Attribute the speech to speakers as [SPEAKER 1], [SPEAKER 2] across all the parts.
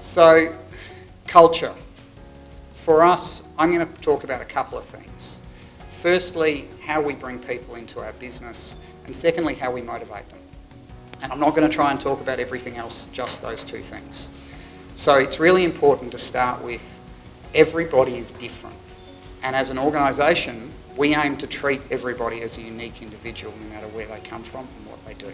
[SPEAKER 1] So, culture. For us, I'm going to talk about a couple of things. Firstly, how we bring people into our business, and secondly, how we motivate them. And I'm not going to try and talk about everything else, just those two things. So it's really important to start with everybody is different. And as an organisation, we aim to treat everybody as a unique individual, no matter where they come from and what they do.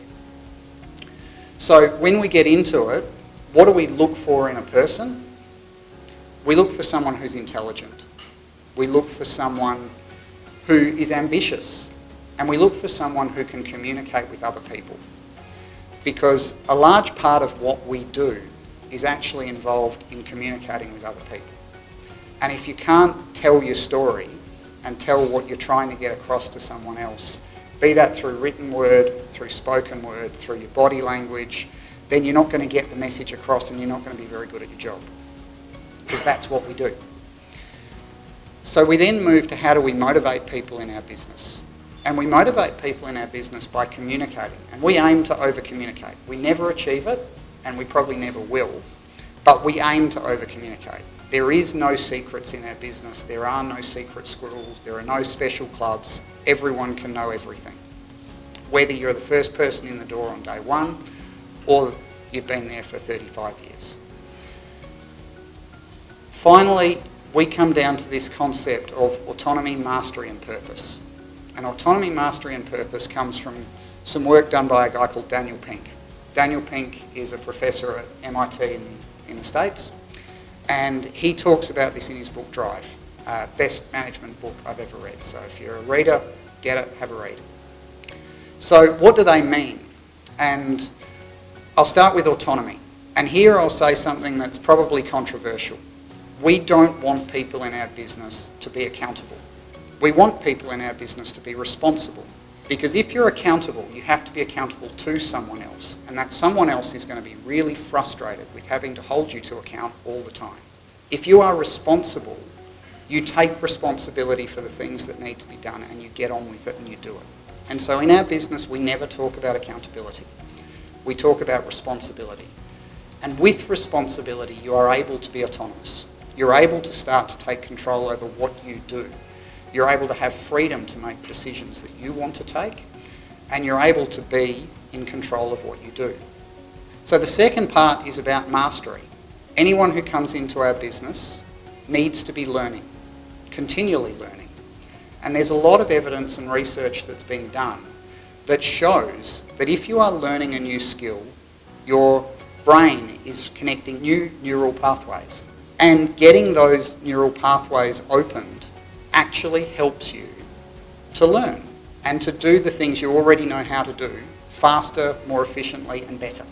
[SPEAKER 1] So when we get into it, what do we look for in a person? We look for someone who's intelligent. We look for someone who is ambitious. And we look for someone who can communicate with other people. Because a large part of what we do is actually involved in communicating with other people. And if you can't tell your story and tell what you're trying to get across to someone else, be that through written word, through spoken word, through your body language, then you're not going to get the message across and you're not going to be very good at your job. Because that's what we do. So we then move to how do we motivate people in our business. And we motivate people in our business by communicating. And we aim to over-communicate. We never achieve it, and we probably never will, but we aim to over-communicate. There is no secrets in our business. There are no secret squirrels. There are no special clubs. Everyone can know everything. Whether you're the first person in the door on day one, or you've been there for 35 years. Finally, we come down to this concept of autonomy, mastery and purpose. And autonomy, mastery and purpose comes from some work done by a guy called Daniel Pink. Daniel Pink is a professor at MIT in the States, and he talks about this in his book Drive, best management book I've ever read. So if you're a reader, get it, have a read. So what do they mean? And I'll start with autonomy. And here I'll say something that's probably controversial. We don't want people in our business to be accountable. We want people in our business to be responsible. Because if you're accountable, you have to be accountable to someone else. And that someone else is going to be really frustrated with having to hold you to account all the time. If you are responsible, you take responsibility for the things that need to be done and you get on with it and you do it. And so in our business, we never talk about accountability. We talk about responsibility. And with responsibility, you are able to be autonomous. You're able to start to take control over what you do. You're able to have freedom to make decisions that you want to take, and you're able to be in control of what you do. So the second part is about mastery. Anyone who comes into our business needs to be learning, continually learning. And there's a lot of evidence and research that's been done that shows that if you are learning a new skill, your brain is connecting new neural pathways. And getting those neural pathways opened actually helps you to learn and to do the things you already know how to do faster, more efficiently and better.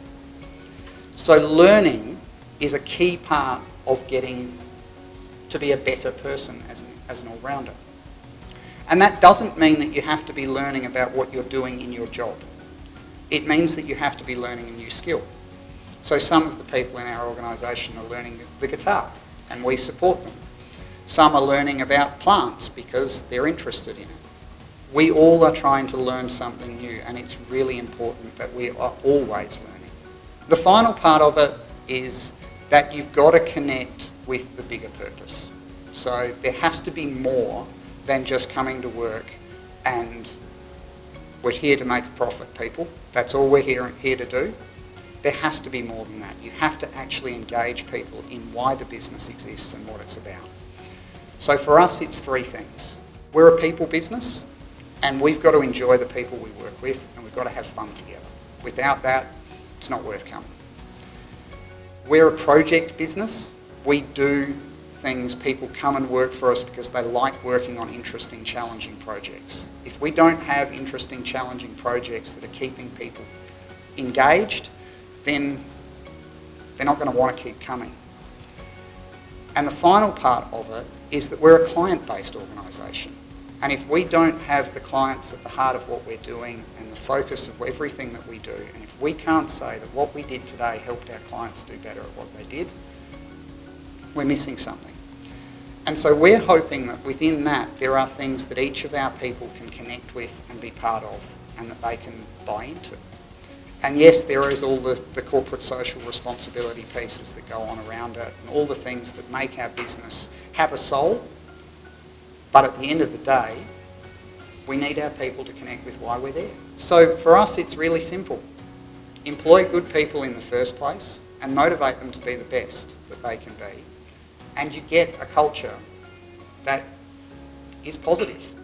[SPEAKER 1] So learning is a key part of getting to be a better person as an all-rounder. And that doesn't mean that you have to be learning about what you're doing in your job. It means that you have to be learning a new skill. So some of the people in our organisation are learning the guitar and we support them. Some are learning about plants because they're interested in it. We all are trying to learn something new, and it's really important that we are always learning. The final part of it is that you've got to connect with the bigger purpose. So there has to be more than just coming to work and we're here to make a profit, people. That's all we're here to do. There has to be more than that. You have to actually engage people in why the business exists and what it's about. So for us, it's three things. We're a people business, and we've got to enjoy the people we work with, and we've got to have fun together. Without that, it's not worth coming. We're a project business. We do things, people come and work for us because they like working on interesting, challenging projects. If we don't have interesting, challenging projects that are keeping people engaged, then they're not going to want to keep coming. And the final part of it is that we're a client-based organisation. And if we don't have the clients at the heart of what we're doing and the focus of everything that we do, and if we can't say that what we did today helped our clients do better at what they did, we're missing something. And so we're hoping that within that there are things that each of our people can connect with and be part of and that they can buy into. And yes, there is all the corporate social responsibility pieces that go on around it and all the things that make our business have a soul. But at the end of the day, we need our people to connect with why we're there. So for us, it's really simple. Employ good people in the first place and motivate them to be the best that they can be. And you get a culture that is positive.